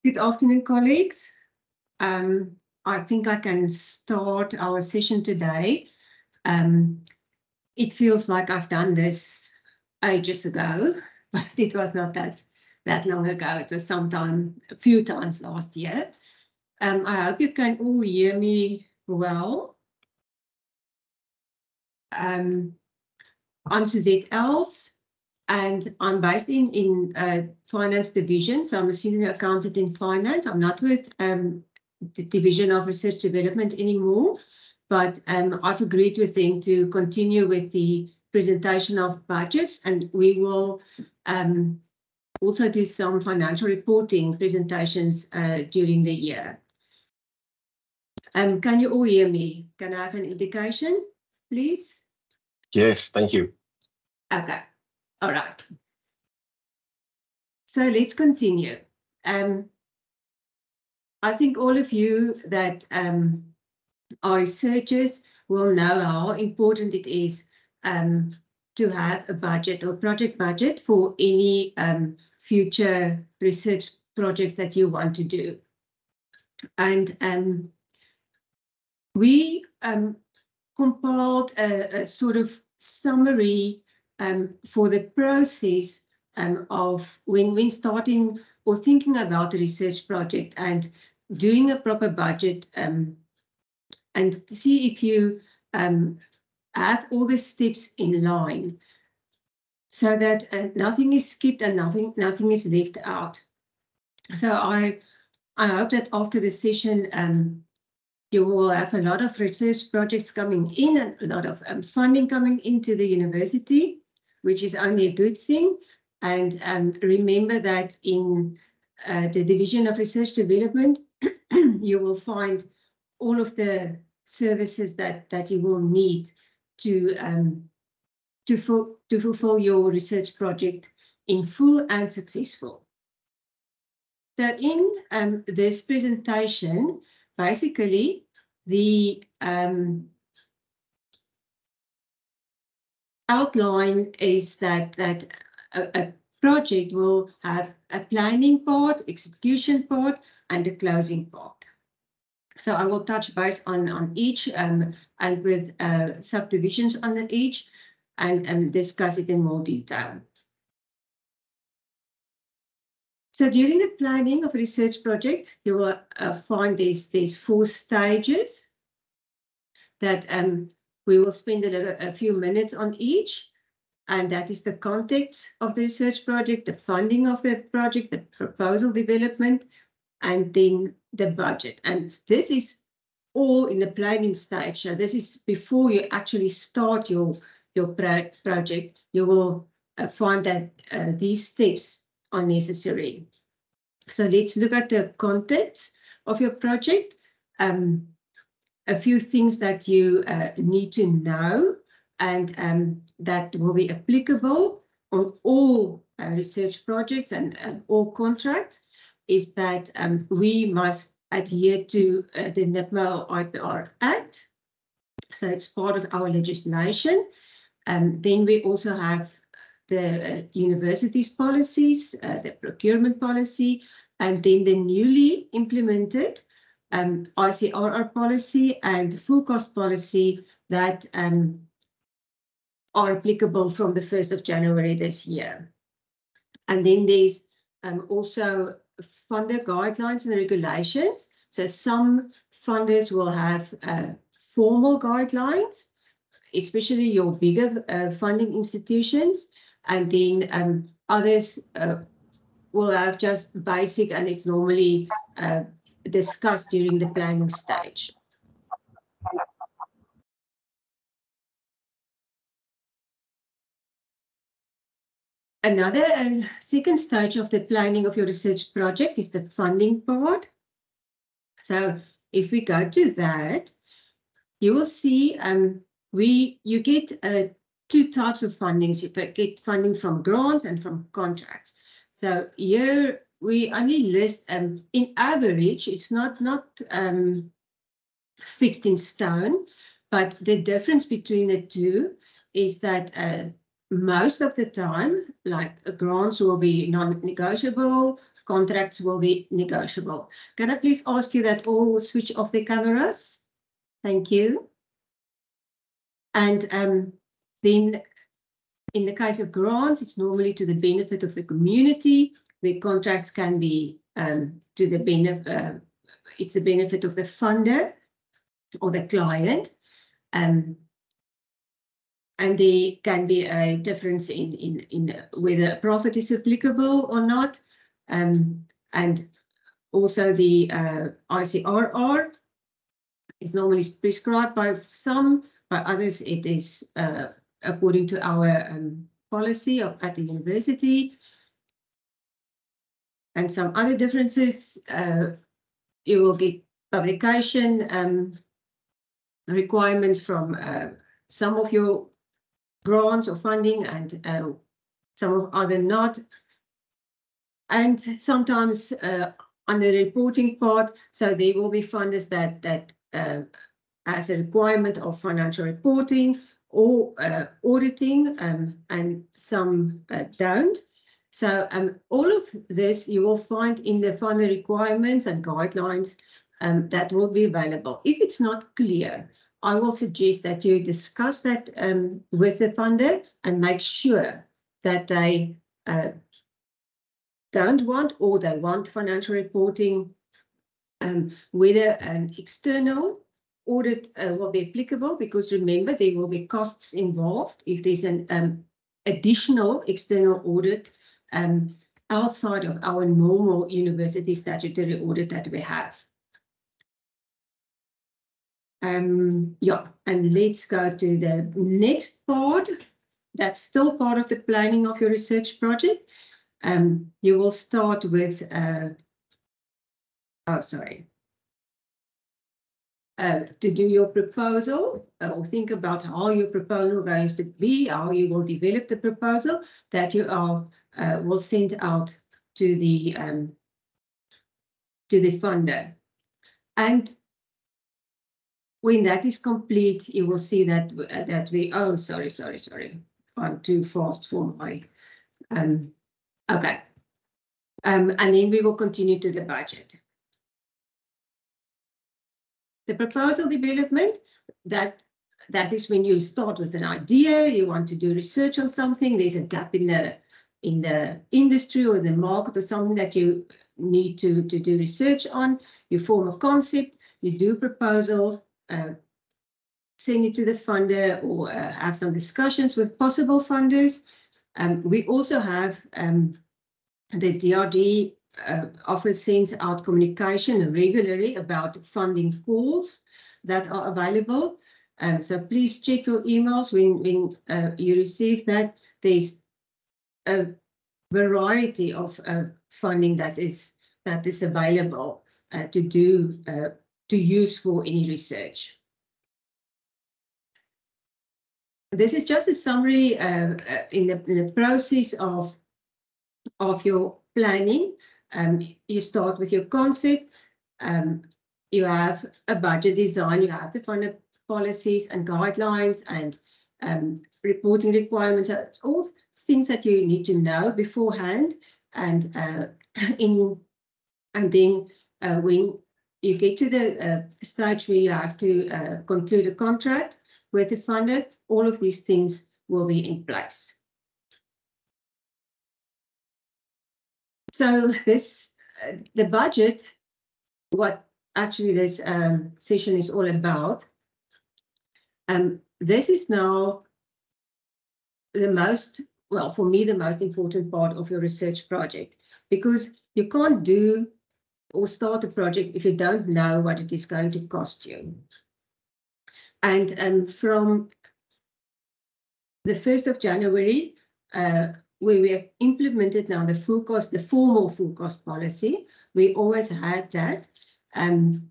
Good afternoon, colleagues. I think I can start our session today. It feels like I've done this ages ago, but it was not that long ago. It was a few times last year. I hope you can all hear me well. I'm Suzette Els, and I'm based in finance division. So I'm a senior accountant in finance. I'm not with the Division of Research Development anymore, but I've agreed with them to continue with the presentation of budgets, and we will also do some financial reporting presentations during the year. Can you all hear me? Can I have an indication, please? Yes, thank you. Okay, all right. So let's continue. I think all of you that are researchers will know how important it is to have a budget or project budget for any future research projects that you want to do. And we compiled a sort of summary for the process of when starting or thinking about a research project and doing a proper budget and see if you have all the steps in line so that nothing is skipped and nothing is left out. So I hope that after the session, you will have a lot of research projects coming in and a lot of funding coming into the university, which is only a good thing. And remember that in the Division of Research Development, you will find all of the services that you will need to fulfill your research project in full and successful. So in this presentation, basically, the outline is that a project will have a planning part, execution part, and a closing part. So I will touch base on each and with subdivisions under each and discuss it in more detail. So during the planning of a research project, you will find these 4 stages that we will spend a few minutes on each. And that is the context of the research project, the funding of the project, the proposal development, and then the budget. And this is all in the planning stage. So this is before you actually start your project. You will find that these steps are necessary. So let's look at the context of your project. A few things that you need to know and that will be applicable on all research projects and all contracts is that we must adhere to the NIPMO IPR Act. So it's part of our legislation. Then we also have the university's policies, the procurement policy, and then the newly implemented ICRR policy and full cost policy that are applicable from the 1st of January this year. And then there's also funder guidelines and regulations. So some funders will have formal guidelines, especially your bigger funding institutions, and then others will have just basic, and it's normally discussed during the planning stage. Another second stage of the planning of your research project is the funding part. So if we go to that, you will see you get 2 types of fundings. You get funding from grants and from contracts. So here we only list in average, it's not fixed in stone, but the difference between the two is that most of the time, like grants will be non-negotiable, contracts will be negotiable. Can I please ask you that all switch off their cameras? Thank you. And then in the case of grants, it's normally to the benefit of the community, where contracts can be to the benefit, it's the benefit of the funder or the client. And there can be a difference in whether a profit is applicable or not. And also the ICRR is normally prescribed by some, by others it is according to our policy at the university. And some other differences, you will get publication requirements from some of your grants or funding and some of other not. And sometimes on the reporting part, so there will be funders that as a requirement of financial reporting or auditing, and some don't. So all of this you will find in the funder requirements and guidelines that will be available. If it's not clear, I will suggest that you discuss that with the funder and make sure that they don't want or they want financial reporting, whether an external audit will be applicable, because remember there will be costs involved if there's an additional external audit outside of our normal university statutory audit that we have. Yeah, and let's go to the next part. That's still part of the planning of your research project. You will start with, to do your proposal or think about how your proposal going to be, how you will develop the proposal that you are will send out to the funder. And when that is complete, you will see that sorry, I'm too fast for my okay. And then we will continue to the budget. The proposal development, that is when you start with an idea, you want to do research on something, there's a gap in the industry or the market or something that you need to do research on. You form a concept, you do a proposal, send it to the funder or have some discussions with possible funders. We also have the DRD office sends out communication regularly about funding calls that are available. So please check your emails when you receive that. There's a variety of funding that is available to use for any research. This is just a summary in the process of your planning. You start with your concept, you have a budget design, you have the funder policies and guidelines and reporting requirements, all things that you need to know beforehand. And then when you get to the stage where you have to conclude a contract with the funder, all of these things will be in place. So this, the budget, what actually this session is all about, this is now the most, well, for me, the most important part of your research project, because you can't do or start a project if you don't know what it is going to cost you. And from the 1st of January, where we have implemented now the full cost, the formal full cost policy, we always had that. And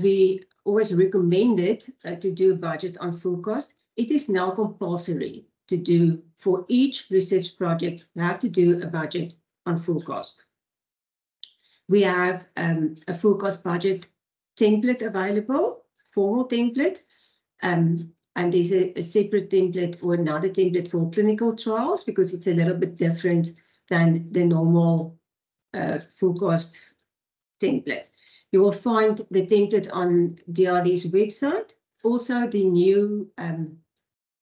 we always recommended to do a budget on full cost. It is now compulsory to do for each research project, you have to do a budget on full cost. We have a full cost budget template available, formal template. and there's a separate template or another template for clinical trials because it's a little bit different than the normal full cost template. You will find the template on DRD's website. Also, the new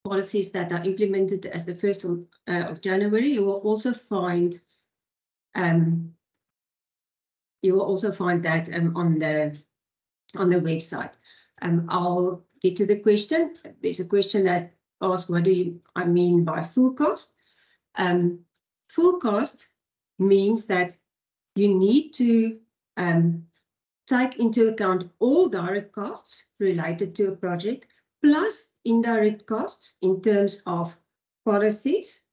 policies that are implemented as the 1st of January. You will also find that on the website. I'll get to the question. There's a question that asks, what do I mean by full cost? Full cost means that you need to take into account all direct costs related to a project, plus indirect costs in terms of policies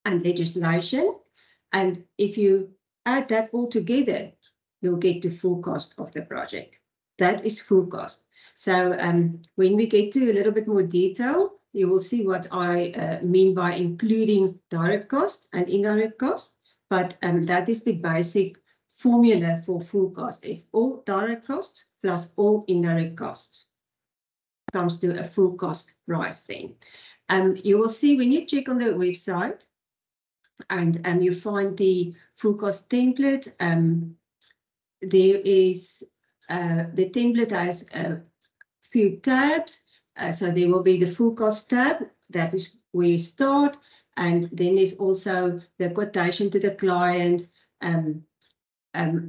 and legislation. And if you add that all together, you'll get the full cost of the project. That is full cost. So when we get to a little bit more detail, you will see what I mean by including direct cost and indirect cost. But that is the basic formula for full cost, is all direct costs plus all indirect costs. Comes to a full cost price then. You will see when you check on the website and you find the full cost template, there is the template has a few tabs. So there will be the full cost tab, that is where you start, and then there's also the quotation to the client,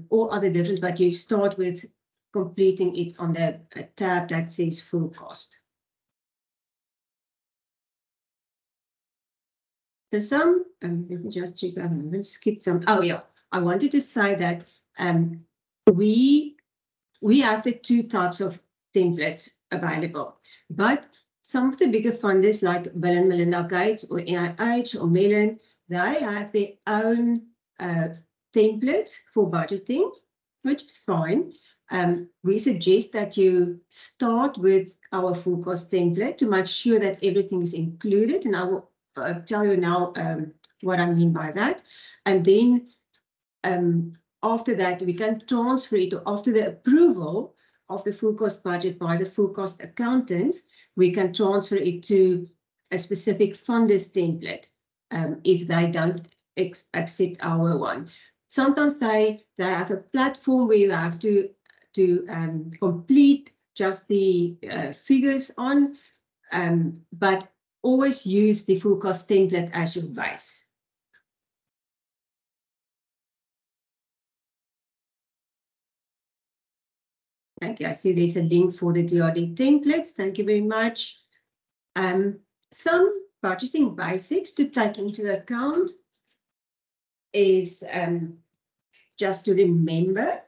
all other different, but you start with completing it on the tab that says full cost. There's some, let me just check, I haven't skipped some. Oh yeah, I wanted to say that we have the two types of templates available, but some of the bigger funders like Bill and Melinda Gates or NIH or Mellon, they have their own templates for budgeting, which is fine. We suggest that you start with our full cost template to make sure that everything is included, and I will tell you now what I mean by that. And then after that, we can transfer it, or after the approval of the full cost budget by the full cost accountants, we can transfer it to a specific funders template if they don't accept our one. Sometimes they have a platform where you have to complete just the figures on, but always use the full cost template as your base. Okay, I see there's a link for the DRD templates. Thank you very much. Some budgeting basics to take into account is just to remember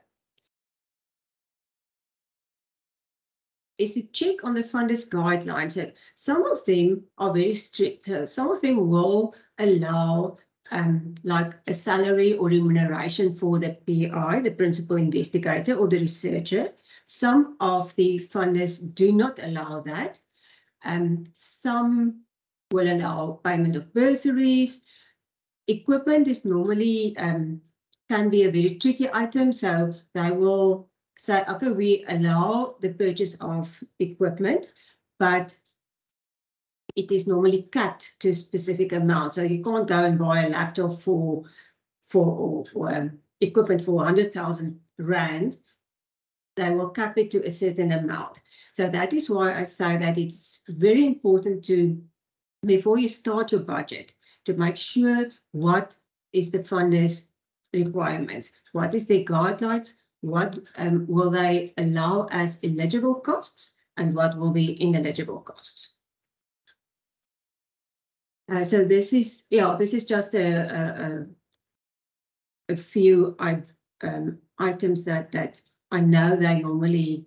is to check on the funders guidelines. And some of them are very strict. So some of them will allow like a salary or remuneration for the PI, the principal investigator or the researcher. Some of the funders do not allow that. Some will allow payment of bursaries. Equipment is normally can be a very tricky item, so they will say, okay, we allow the purchase of equipment, but it is normally capped to a specific amount. So you can't go and buy a laptop for equipment for 100,000 Rand. They will cap it to a certain amount. So that is why I say that it's very important to, before you start your budget, to make sure what is the funders' requirements, what is their guidelines, what will they allow as eligible costs, and what will be ineligible costs. So this is just a few items that I know they normally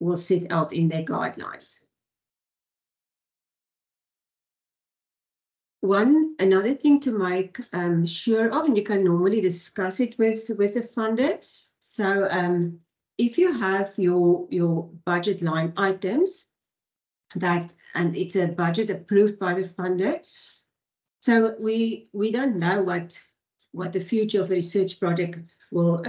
will set out in their guidelines. Another thing to make sure of, and you can normally discuss it with the funder. So if you have your budget line items and it's a budget approved by the funder, so we don't know what the future of a research project will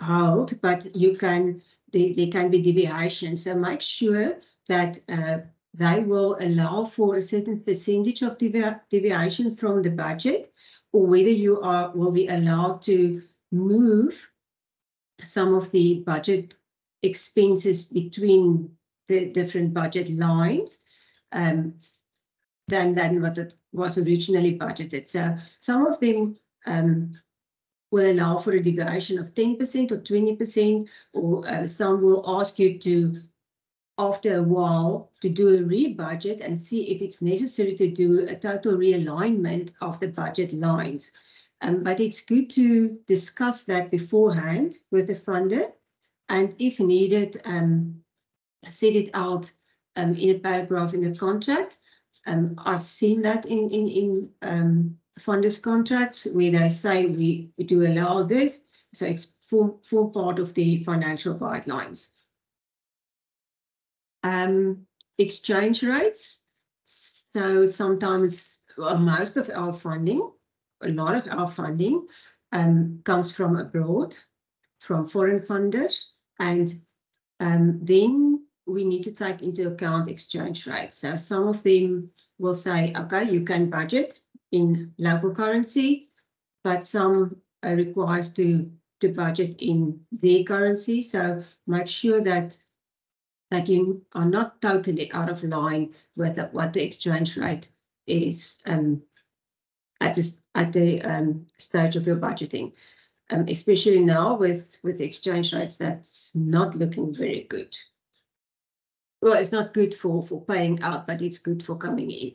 hold, but you can there can be deviations. So make sure that they will allow for a certain percentage of deviation from the budget, or whether you will be allowed to move some of the budget expenses between the different budget lines than what it was originally budgeted. So some of them will allow for a deviation of 10% or 20%, or some will ask you to, after a while, to do a rebudget and see if it's necessary to do a total realignment of the budget lines. But it's good to discuss that beforehand with the funder, and if needed, set it out in a paragraph in the contract. I've seen that in funders' contracts where they say we do allow this, so it's full part of the financial guidelines. Exchange rates. So sometimes, well, most of our funding, a lot of our funding comes from abroad, from foreign funders, and then we need to take into account exchange rates. So some of them will say, okay, you can budget in local currency, but some are required to budget in their currency. So make sure that you are not totally out of line with what the exchange rate is at the stage of your budgeting. Especially now with exchange rates, that's not looking very good. Well, it's not good for paying out, but it's good for coming in.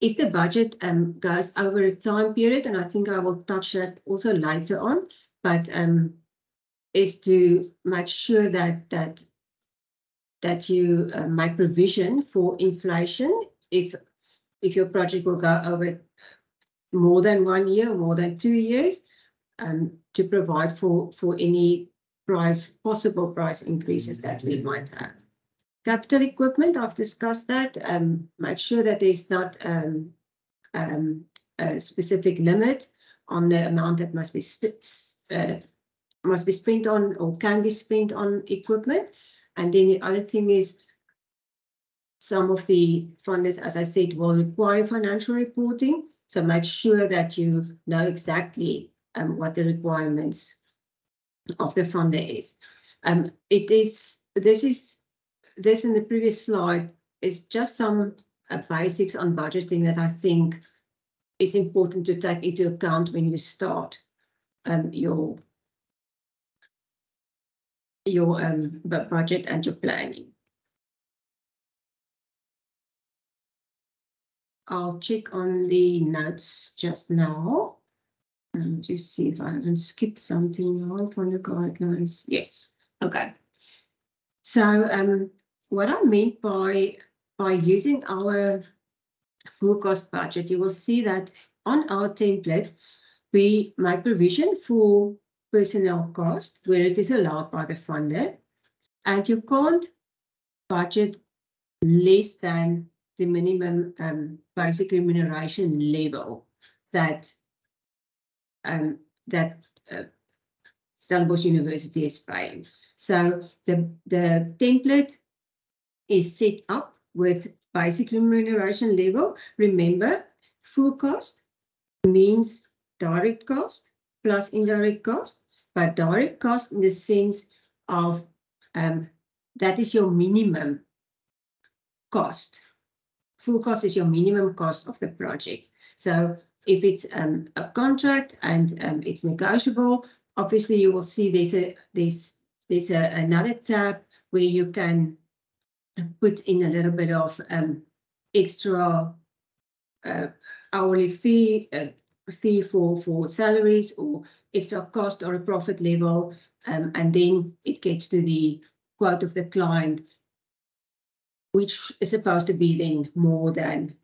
If the budget goes over a time period, and I think I will touch that also later on, but is to make sure that you make provision for inflation if your project will go over more than 1 year, more than 2 years, to provide for any possible price increases that we might have. Capital equipment, I've discussed that. Make sure that there's not a specific limit on the amount that must be spent on or can be spent on equipment. And then the other thing is, some of the funders, as I said, will require financial reporting. So make sure that you know exactly what the requirements of the funder is. This in the previous slide is just some basics on budgeting that I think is important to take into account when you start your budget and your planning. I'll check on the notes just now and just see if I haven't skipped something now from the guidelines. Yes. Okay. So what I meant by using our full cost budget, you will see that on our template, we make provision for personnel cost where it is allowed by the funder, and you can't budget less than the minimum basic remuneration level that Stellenbosch University is paying. So the template is set up with basic remuneration level. Remember, full cost means direct cost plus indirect cost, but direct cost in the sense of that is your minimum cost. Full cost is your minimum cost of the project. So if it's a contract and it's negotiable, obviously you will see there's another tab where you can put in a little bit of extra hourly fee for salaries or extra cost or a profit level, and then it gets to the quote of the client, which is supposed to be then more than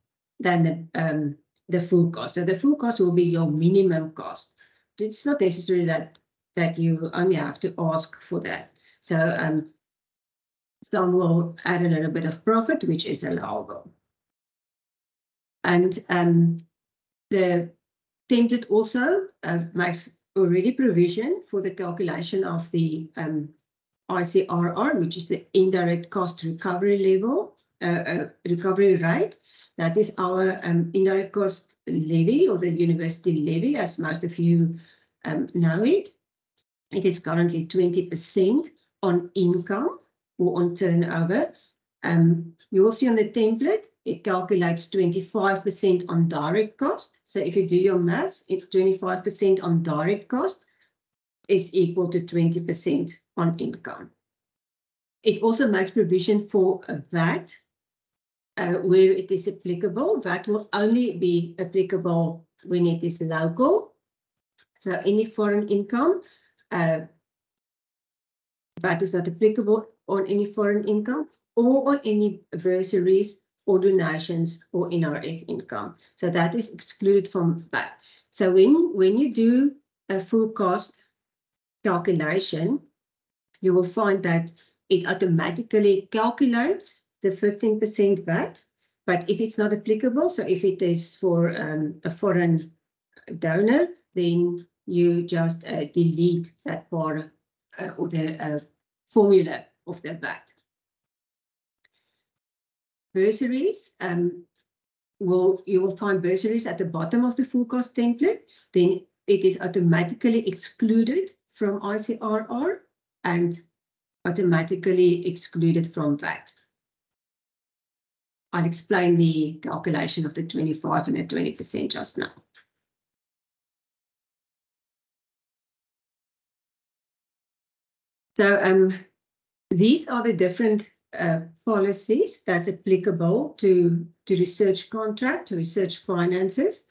the full cost. So the full cost will be your minimum cost. It's not necessary that you only have to ask for that. So some will add a little bit of profit, which is allowable. And the template also already provisioned for the calculation of the ICRR, which is the indirect cost recovery level, recovery rate. That is our indirect cost levy, or the university levy, as most of you know it. It is currently 20% on income or on turnover. You will see on the template, it calculates 25% on direct cost. So if you do your maths, 25% on direct cost is equal to 20% on income. It also makes provision for a VAT where it is applicable. VAT will only be applicable when it is local. So any foreign income, VAT is not applicable on any foreign income or on any bursaries or donations or NRF income. So that is excluded from VAT. So when you do a full cost calculation, you will find that it automatically calculates the 15% VAT. But if it's not applicable, so if it is for a foreign donor, then you just delete that part or the formula of the VAT. Bursaries, you will find bursaries at the bottom of the full cost template. Then it is automatically excluded from ICRR and automatically excluded from VAT. I'll explain the calculation of the 25 and the 20% just now. So these are the different policies that's applicable to research contract, to research finances.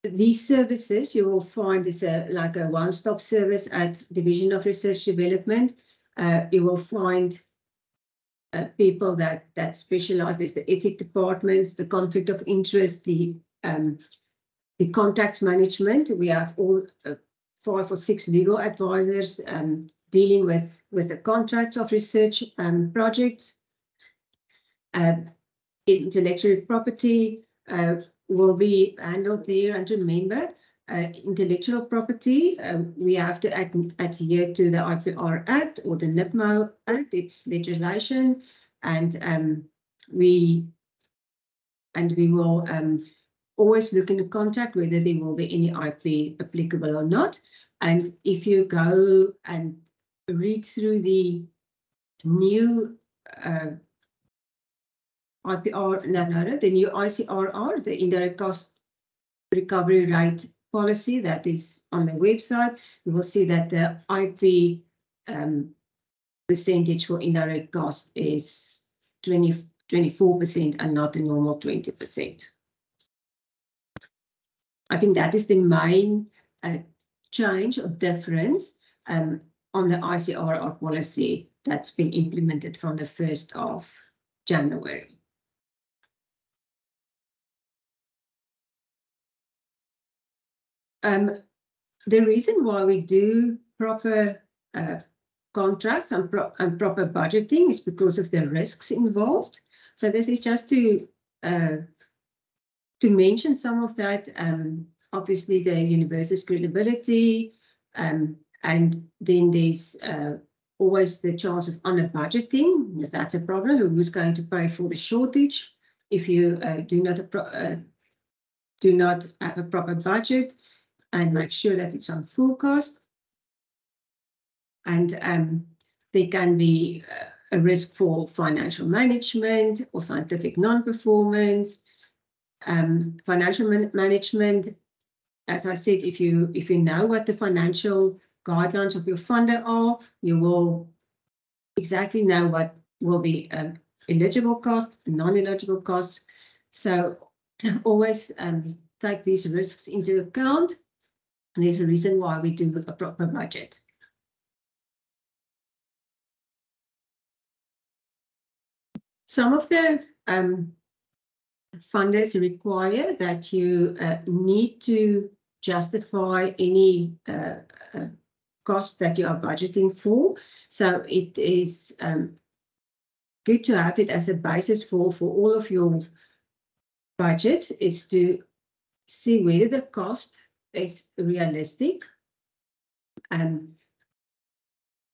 These services you will find is like a one-stop service at Division of Research Development. You will find people that specialize. There's the ethic departments, the conflict of interest, the contacts management. We have all 5 or 6 legal advisors dealing with the contracts of research projects. Intellectual property will be handled there. And remember, intellectual property, we have to adhere to the IPR Act or the NIPMO Act, its legislation, and we will always look in the contract whether there will be any IP applicable or not. And if you go and read through the new the new ICRR, the indirect cost recovery rate policy that is on the website, you will see that the IP percentage for indirect cost is 24% and not the normal 20%. I think that is the main change or difference on the ICRR policy that's been implemented from the 1st of January. The reason why we do proper contracts and proper budgeting is because of the risks involved. So this is just to mention some of that. Obviously, the university's credibility, and then there's always the chance of under budgeting, because that's a problem. So who's going to pay for the shortage if you do not have a proper budget and make sure that it's on full cost? And there can be a risk for financial management or scientific non-performance. Financial management, as I said, if you know what the financial guidelines of your funder are, you will exactly know what will be eligible costs, non-eligible costs. So always take these risks into account. And there's a reason why we do a proper budget. Some of the funders require that you need to justify any cost that you are budgeting for. So it is good to have it as a basis for all of your budgets, is to see whether the cost is realistic, and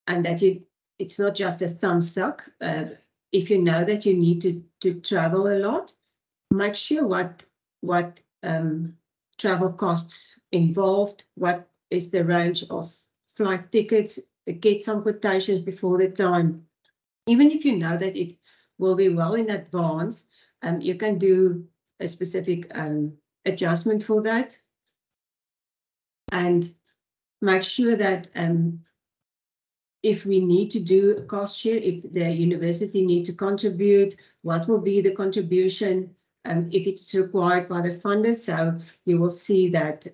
that it's not just a thumb suck. If you know that you need to travel a lot, make sure what travel costs involved, what is the range of flight tickets, get some quotations before the time. Even if you know that it will be well in advance, you can do a specific adjustment for that. And make sure that if we need to do a cost share, if the university need to contribute, what will be the contribution if it's required by the funder. So you will see that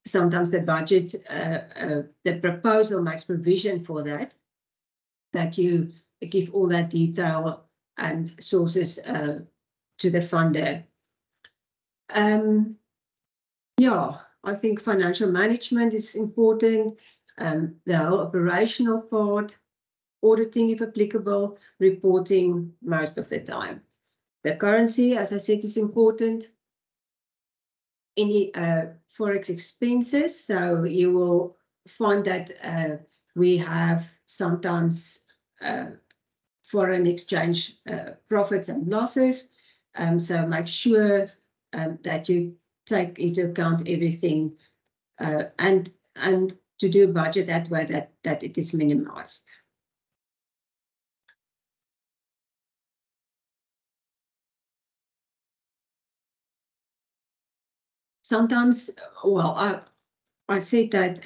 sometimes the budget, the proposal makes provision for that you give all that detail and sources to the funder. Yeah, I think financial management is important. The whole operational part, auditing if applicable, reporting most of the time. The currency, as I said, is important. Any forex expenses, so you will find that we have sometimes foreign exchange profits and losses. So make sure that you take into account everything and to do a budget that way that it is minimized. Sometimes, well, I said that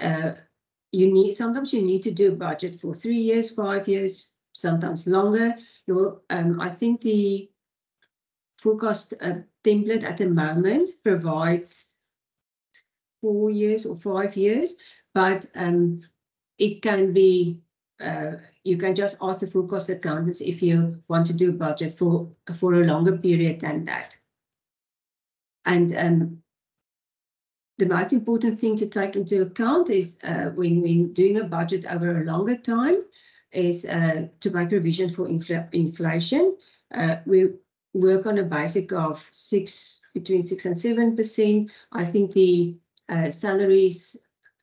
sometimes you need to do a budget for 3 years, 5 years, sometimes longer. I think the forecast template at the moment provides 4 years or 5 years, but it can be, you can just ask the forecast accountants if you want to do a budget for a longer period than that. And the most important thing to take into account is when doing a budget over a longer time is to make provision for inflation. We work on a basic of between 6 and 7%. I think the salaries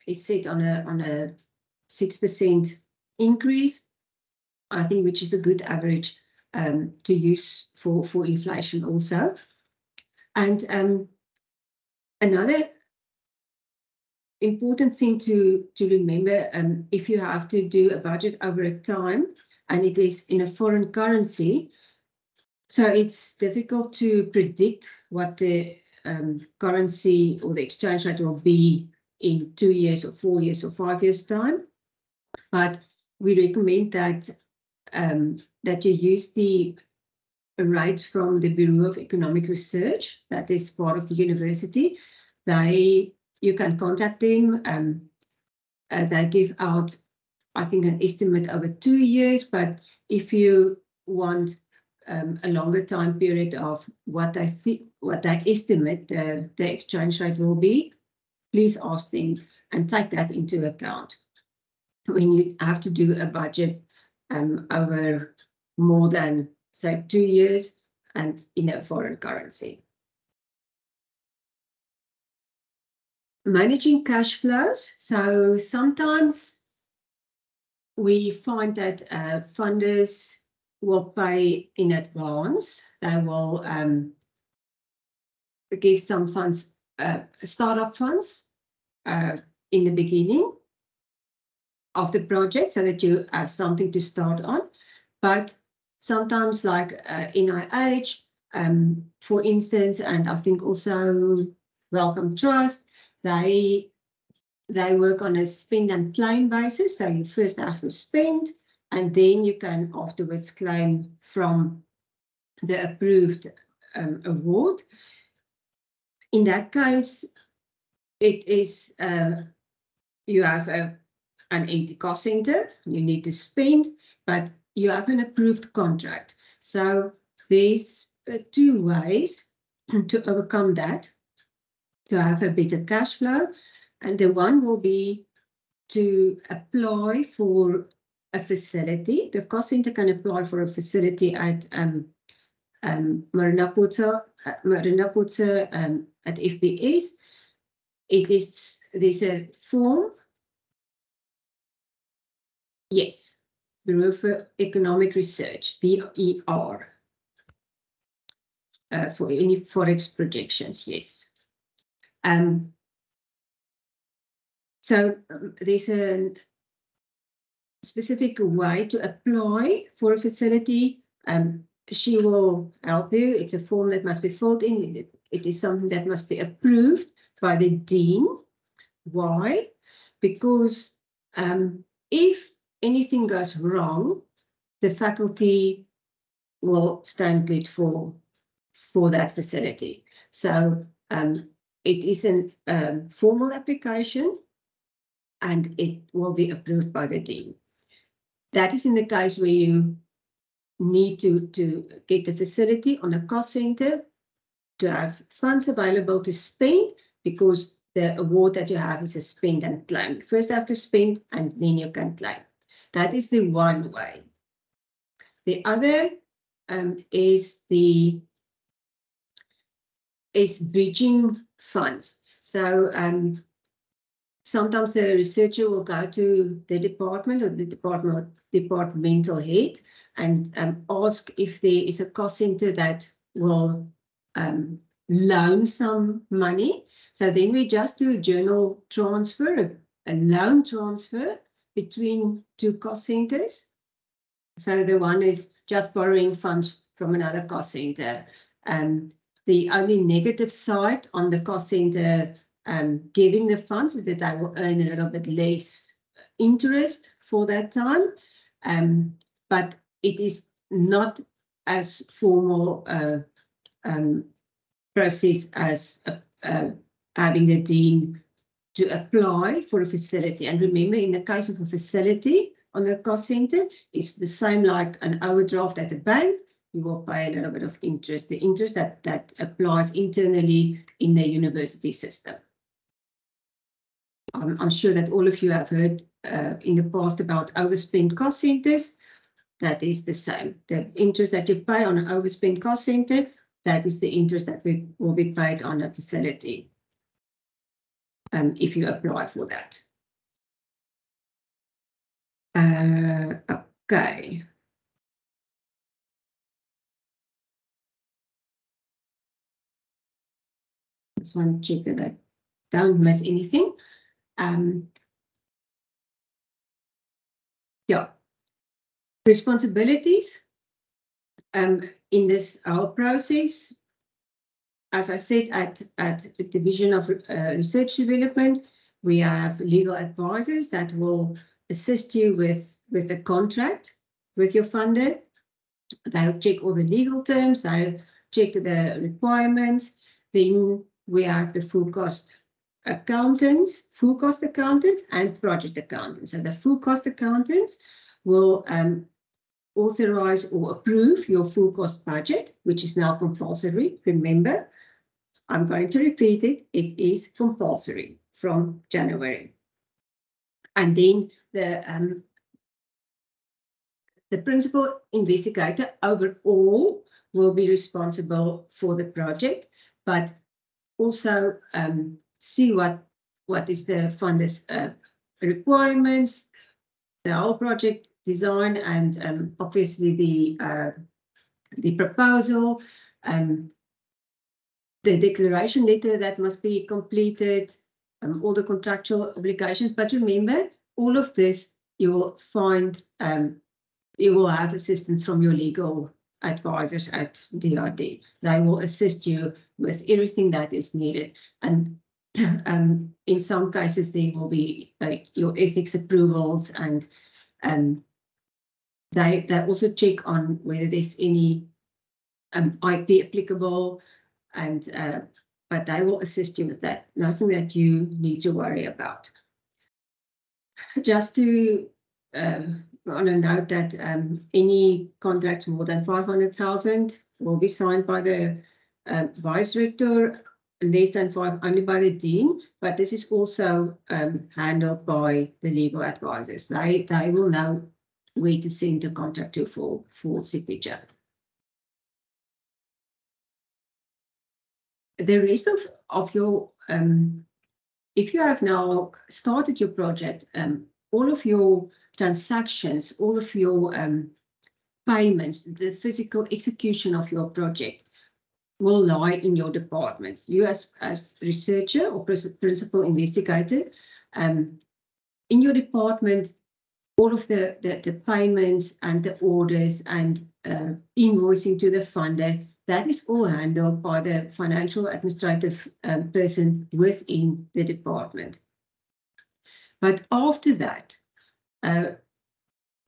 is set on a 6% increase, I think, which is a good average to use for inflation also. And another important thing to remember, if you have to do a budget over a time and it is in a foreign currency, so it's difficult to predict what the currency or the exchange rate will be in 2 years or 4 years or 5 years time. But we recommend that that you use the rates from the Bureau of Economic Research, that is part of the university. You can contact them. They give out, I think, an estimate over 2 years, but if you want a longer time period of what they estimate the exchange rate will be, please ask them and take that into account when you have to do a budget over more than, say, 2 years and in a foreign currency. Managing cash flows. So sometimes we find that funders will pay in advance. They will give some funds, startup funds, in the beginning of the project so that you have something to start on. But sometimes, like NIH, for instance, and I think also Wellcome Trust, they work on a spend and claim basis. So you first have to spend, and then you can afterwards claim from the approved award. In that case, it is you have an empty cost center. You need to spend, but you have an approved contract. So there's 2 ways to overcome that, to have a better cash flow. And the one will be to apply for a facility. The cost center can apply for a facility at Marina Kotze at FBS. There's a form. Yes, Bureau for Economic Research, BER, for any forex projections, yes. So there's a specific way to apply for a facility. She will help you. It's a form that must be filled in. It is something that must be approved by the dean. Why? Because if anything goes wrong, the faculty will stand good for that facility. So it is a formal application and it will be approved by the dean. That is in the case where you need to get the facility on a cost center to have funds available to spend, because the award that you have is a spend and claim. You first have to spend and then you can claim. That is the one way. The other is bridging funds. So sometimes the researcher will go to the department or the departmental head and ask if there is a cost center that will loan some money. So then we just do a journal transfer, a loan transfer between two cost centers. So the one is just borrowing funds from another cost center. The only negative side on the cost center giving the funds is that they will earn a little bit less interest for that time. But it is not as formal process as having the dean to apply for a facility. And remember, in the case of a facility on the cost center, it's the same like an overdraft at the bank. You will pay a little bit of interest, the interest that applies internally in the university system. I'm sure that all of you have heard in the past about overspent cost centers. That is the same. The interest that you pay on an overspent cost center, that is the interest that will be paid on a facility if you apply for that. Okay. Just want to check that I don't miss anything. Yeah. Responsibilities in this whole process. As I said, at the Division of Research Development, we have legal advisors that will assist you with the contract with your funder. They'll check all the legal terms, they'll check the requirements. Then we have the full cost accountants and project accountants. So the full cost accountants will authorize or approve your full cost budget, which is now compulsory. Remember, I'm going to repeat it. It is compulsory from January. And then the principal investigator overall will be responsible for the project, but also see what is the funder's requirements, the whole project design, and obviously the proposal, the declaration letter that must be completed, all the contractual obligations. But remember, all of this you will find, you will have assistance from your legal advisors at DRD. They will assist you with everything that is needed. And in some cases, there will be your ethics approvals, and they also check on whether there's any IP applicable, and but they will assist you with that. Nothing that you need to worry about. Just to on a note that any contracts more than 500,000 will be signed by the vice rector, less than 5 only by the dean. But this is also handled by the legal advisors. They will know where to send the contract to for signature. the rest of your, if you have now started your project, all of your transactions, all of your payments, the physical execution of your project will lie in your department. You as researcher or principal investigator, in your department, all of the payments and the orders and invoicing to the funder, that is all handled by the financial administrative person within the department. But after that,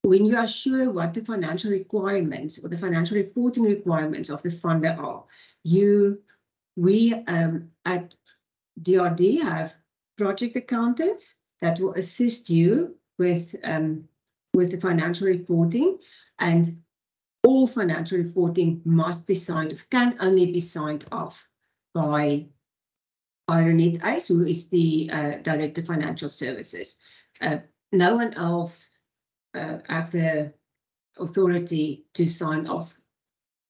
when you are sure what the financial requirements or the financial reporting requirements of the funder are, we at DRD have project accountants that will assist you with the financial reporting, and all financial reporting must be signed off, can only be signed off by Renette Ace, who is the Director of Financial Services. No one else have the authority to sign off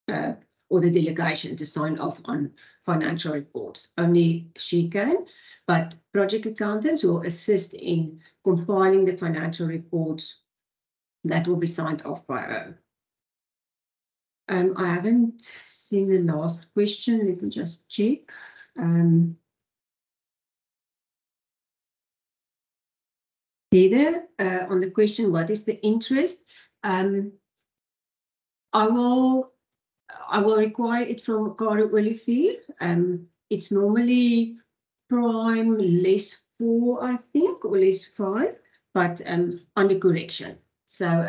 or the delegation to sign off on financial reports. Only she can, but project accountants will assist in compiling the financial reports that will be signed off by her. I haven't seen the last question. Let me just check. Heather, on the question, what is the interest? I will require it from Caro Olivier. It's normally prime less 4, I think, or less 5, but under correction. So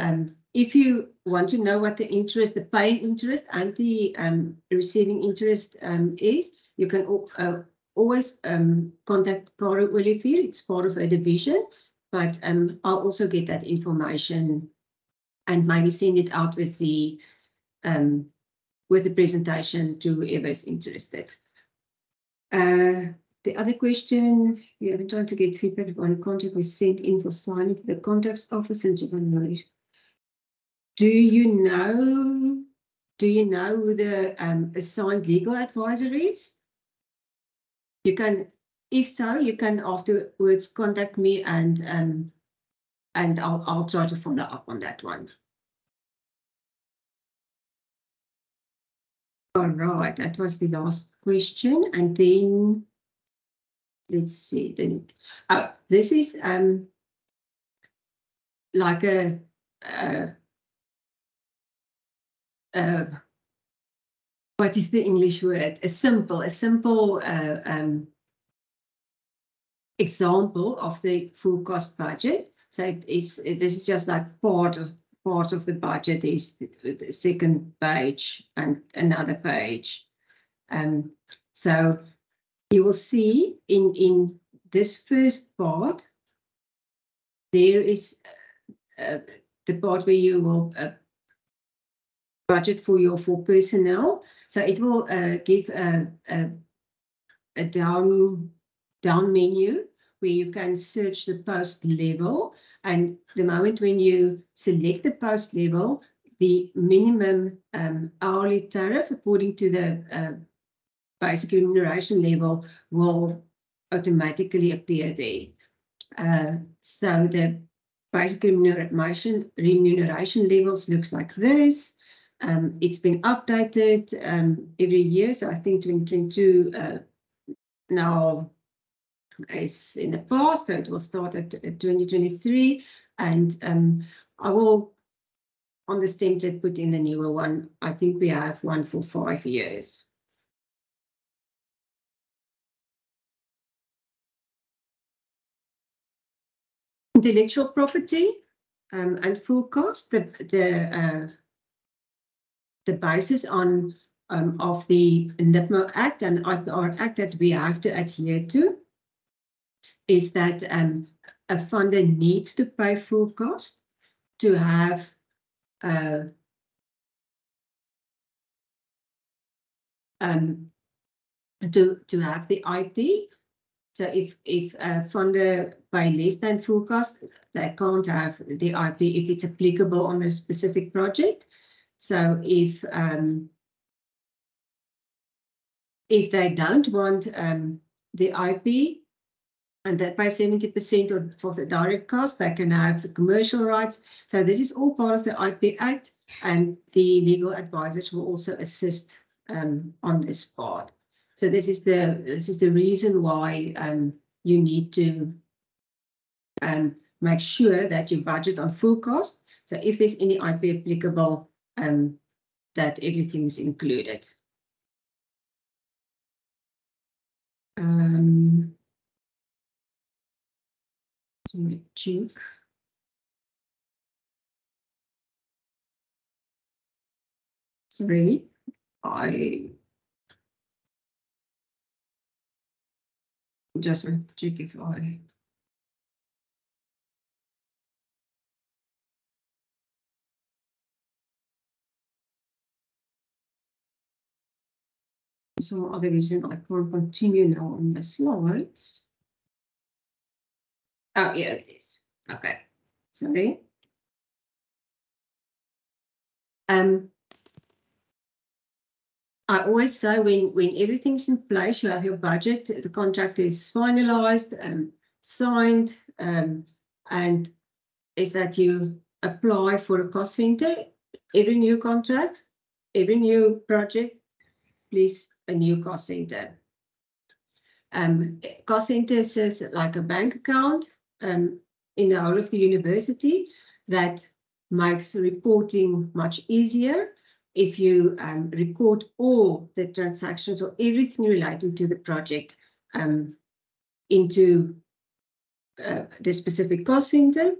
if you want to know what the interest, the paying interest and the receiving interest is, you can always contact Caro Olivier. It's part of a division, but I'll also get that information and maybe send it out with the presentation to whoever's interested. The other question, we have been trying to get feedback on contract was sent in for signing to the contacts office in Japan. Do you know who the assigned legal advisor is? You can, if so, you can afterwards contact me and I'll try to follow up on that one. All right, that was the last question, and then let's see. Then, this is like a what is the English word? A simple example of the full cost budget. So this is just like part of the budget is the second page and another page. So you will see in this first part, there is the part where you will budget for personnel. So it will give a down menu where you can search the post level, and the moment when you select the post level, the minimum hourly tariff according to the basic remuneration level will automatically appear there. So the basic remuneration levels looks like this. It's been updated every year, so I think 2022 now is in the past, so it will start at 2023, and I will, on this template, put in the newer one. I think we have one for 5 years. Intellectual property and full cost, the basis on of the NIPMO Act and IPR Act that we have to adhere to is that a funder needs to pay full cost to have to have the IP. So if a funder pay less than full cost, they can't have the IP if it's applicable on a specific project. So if If they don't want the IP, and that by 70% for the direct cost, they can have the commercial rights. So this is all part of the IP Act, and the legal advisors will also assist on this part. So this is the reason why you need to make sure that you budget on full cost. So if there's any IP applicable, that everything is included. Check. Sorry, I just want to check if I. For some other reason, I can't continue now on the slides. Oh, here it is. Okay, sorry. I always say when everything's in place, you have your budget, the contract is finalized and signed, and is that you apply for a cost center. Every new contract, every new project, please a new cost center. Cost center serves like a bank account in the whole of the university that makes reporting much easier. If you record all the transactions or everything relating to the project into the specific cost center,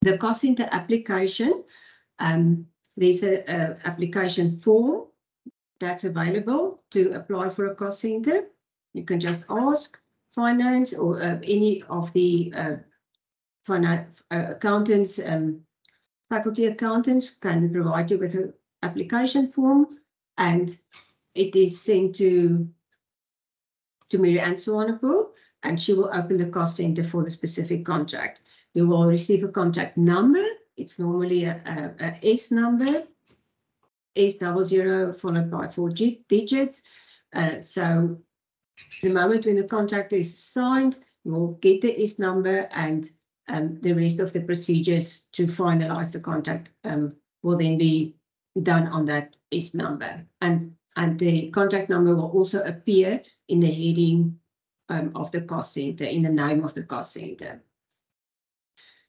the cost center application, there's an application form that's available to apply for a cost center. You can just ask finance or any of the accountants, faculty accountants can provide you with an application form, and it is sent to Mary-Ann Swanepoel, and she will open the cost center for the specific contract. You will receive a contract number. It's normally a S number, S00 followed by 4 digits. So the moment when the contract is signed, you will get the S number, and the rest of the procedures to finalize the contract will then be done on that S number. And the contract number will also appear in the heading of the cost center, in the name of the cost center.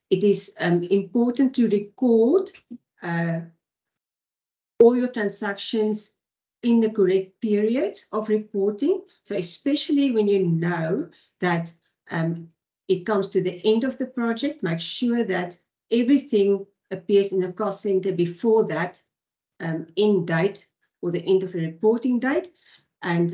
It is important to record all your transactions in the correct periods of reporting. So especially when you know that it comes to the end of the project, make sure that everything appears in the cost center before that end date or the end of the reporting date, and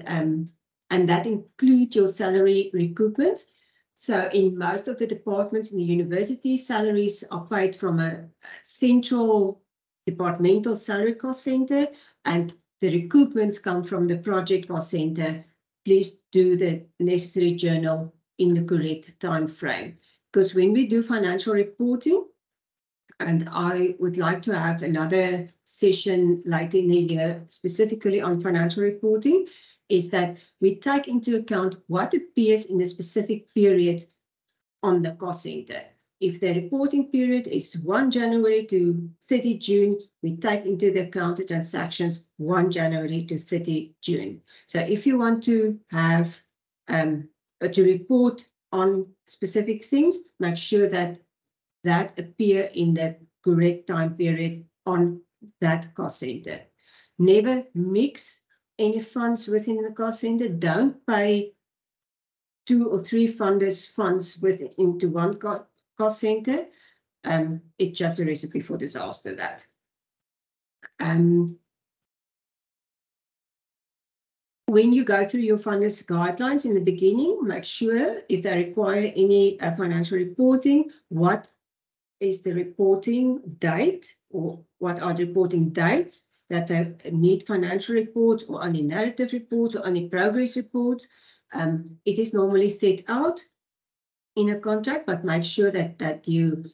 that includes your salary recoupments. So in most of the departments in the university, salaries are paid from a central departmental salary cost center, and the recoupments come from the project cost center. Please do the necessary journal in the correct time frame, because when we do financial reporting, and I would like to have another session later in the year specifically on financial reporting, is that we take into account what appears in a specific period on the cost center. If the reporting period is 1 January to 30 June, we take into the account the transactions 1 January to 30 June. So if you want to have to report on specific things, make sure that appear in the correct time period on that cost center. Never mix any funds within the cost center. Don't pay 2 or 3 funders' funds into one cost center. It's just a recipe for disaster, that. When you go through your funders' guidelines in the beginning, make sure if they require any financial reporting, what is the reporting date, or what are the reporting dates that they need financial reports, or only narrative reports, or only progress reports. It is normally set out in a contract, but make sure that you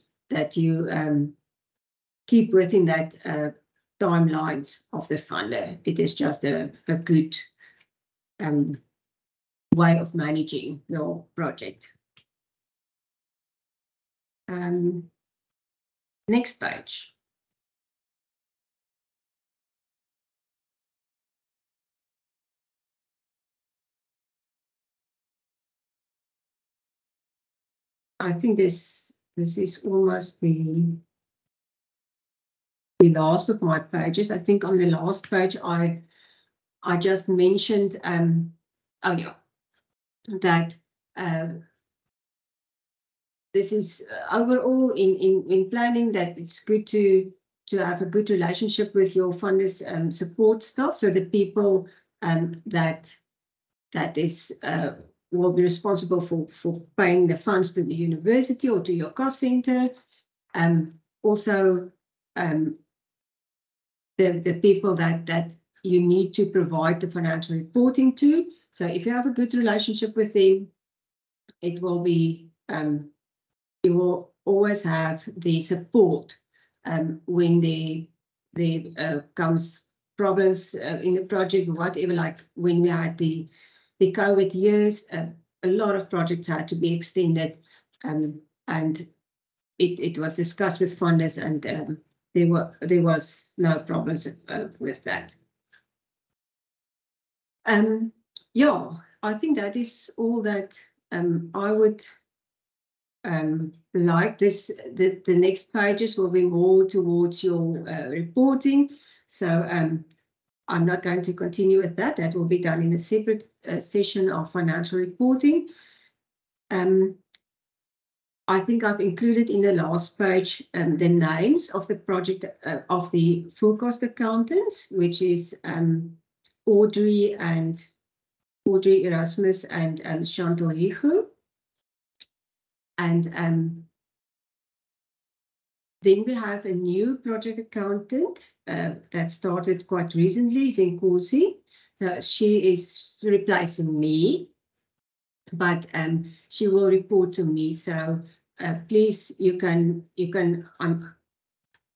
keep within that timelines of the funder. It is just a good way of managing your project. Next page. I think this is almost the last of my pages. I think on the last page I just mentioned that this is overall in planning, that it's good to have a good relationship with your funders support staff, so the people that is will be responsible for paying the funds to the university or to your cost center. Also the people that you need to provide the financial reporting to. So if you have a good relationship with them, it will be you will always have the support when there comes problems in the project, whatever, like when we had the COVID years, a lot of projects had to be extended, and it was discussed with funders, and there was no problems with that. Yeah, I think that is all that I would like. The next pages will be more towards your reporting. So I'm not going to continue with that. That will be done in a separate session of financial reporting. I think I've included in the last page the names of the project of the full cost accountants, which is Audrey Erasmus and Chantal Higo. And then we have a new project accountant that started quite recently, Zinkosi. So she is replacing me, but she will report to me. So please, I'm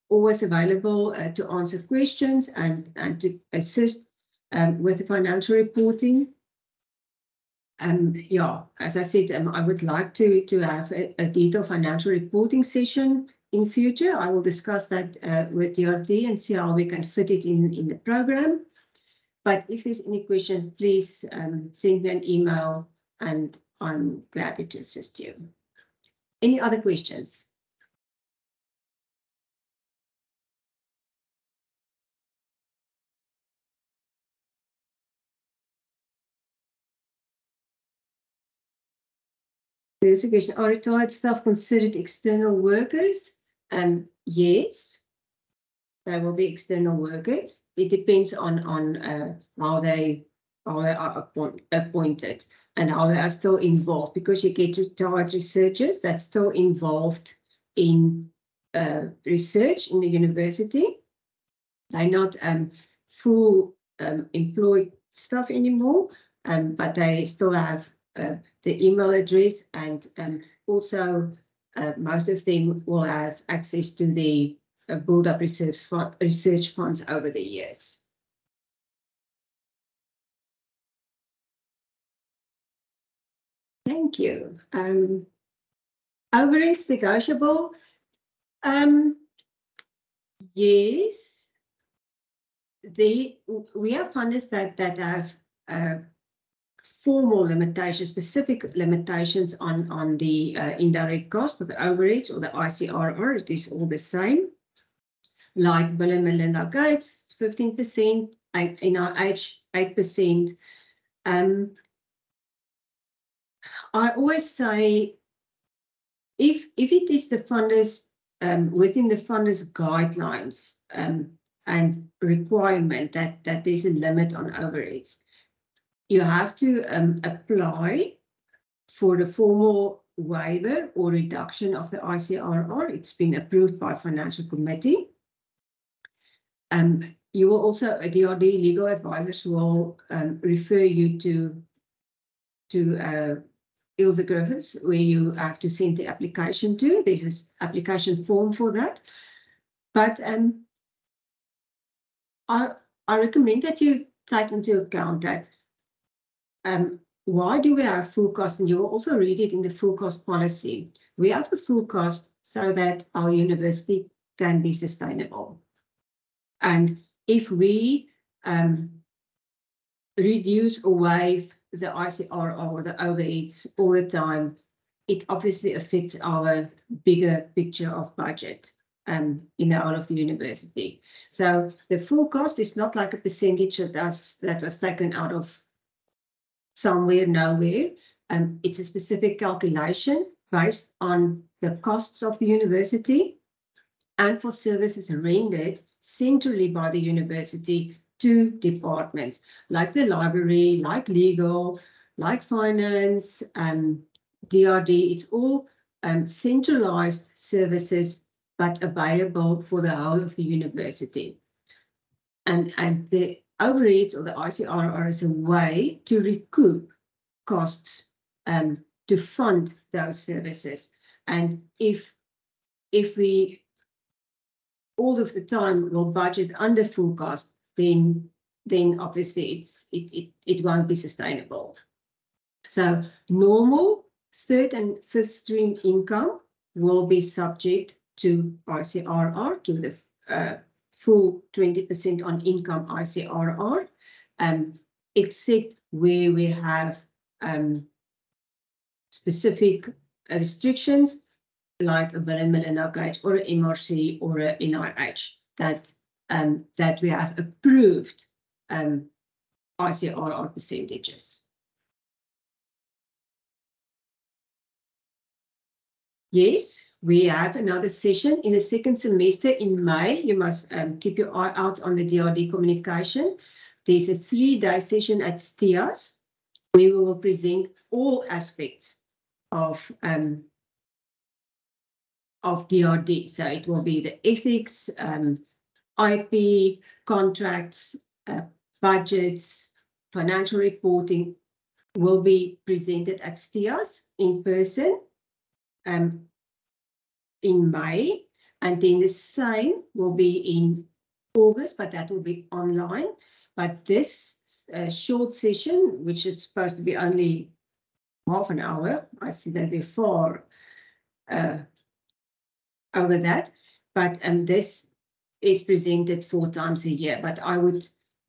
always available to answer questions and to assist with the financial reporting. Yeah, as I said, I would like to have a detailed financial reporting session in future. I will discuss that with DRD and see how we can fit it in the program. But if there's any question, please send me an email and I'm glad to assist you. Any other questions? There's a question. Are retired staff considered external workers? Yes, they will be external workers. It depends on how they are appointed and how they are still involved, because you get retired researchers that's still involved in research in the university. They're not full employed staff anymore, but they still have the email address, and also most of them will have access to the build-up research funds over the years. Thank you. Overheads negotiable? Yes. We have funders that have formal limitations, specific limitations on the indirect cost of the overheads or the ICRR. It is all the same. Like Bill and Melinda Gates, 15%, NIH, 8%. I always say, if it is the funders within the funders guidelines and requirement that there's a limit on overheads, you have to apply for the formal waiver or reduction of the ICRR. It's been approved by financial committee. You will also, DRD legal advisors will refer you to Ilse Griffiths, where you have to send the application to. There's an application form for that. But I recommend that you take into account that why do we have full cost? And you will also read it in the full cost policy. We have a full cost so that our university can be sustainable. And if we reduce or waive the ICRR or the overheads all the time, it obviously affects our bigger picture of budget in the whole of the university. So the full cost is not like a percentage that was taken out of somewhere, nowhere. It's a specific calculation based on the costs of the university and for services rendered centrally by the university to departments like the library, like legal, like finance, DRD. It's all centralized services, but available for the whole of the university. And the overheads or the ICRR is a way to recoup costs to fund those services. And if we all of the time will budget under full cost, then obviously it won't be sustainable. So normal third and fifth stream income will be subject to ICRR, to the full 20% on income ICRR, except where we have specific restrictions like a Bill and Melinda Gates or an MRC or an NIH that we have approved ICRR percentages. Yes, we have another session in the second semester in May. You must keep your eye out on the DRD communication. There's a 3-day session at STIAS where we will present all aspects of DRD. So it will be the ethics, IP, contracts, budgets, financial reporting will be presented at STIAS in person in May, and then the same will be in August, but that will be online. But this short session, which is supposed to be only half an hour, I see that before over that, but this is presented 4 times a year. But I would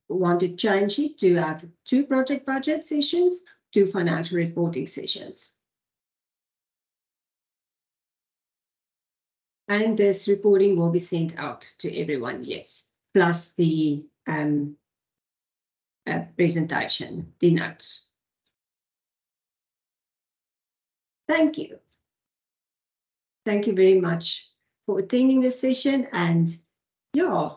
want to change it to have 2 project budget sessions, 2 financial reporting sessions. And this reporting will be sent out to everyone, yes, plus the presentation, the notes. Thank you. Thank you very much for attending this session. And yeah,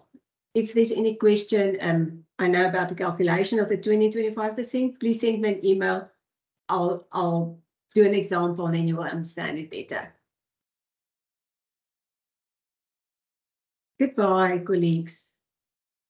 if there's any question, I know about the calculation of the 20-25%, please send me an email. I'll do an example and then you will understand it better. Goodbye, colleagues.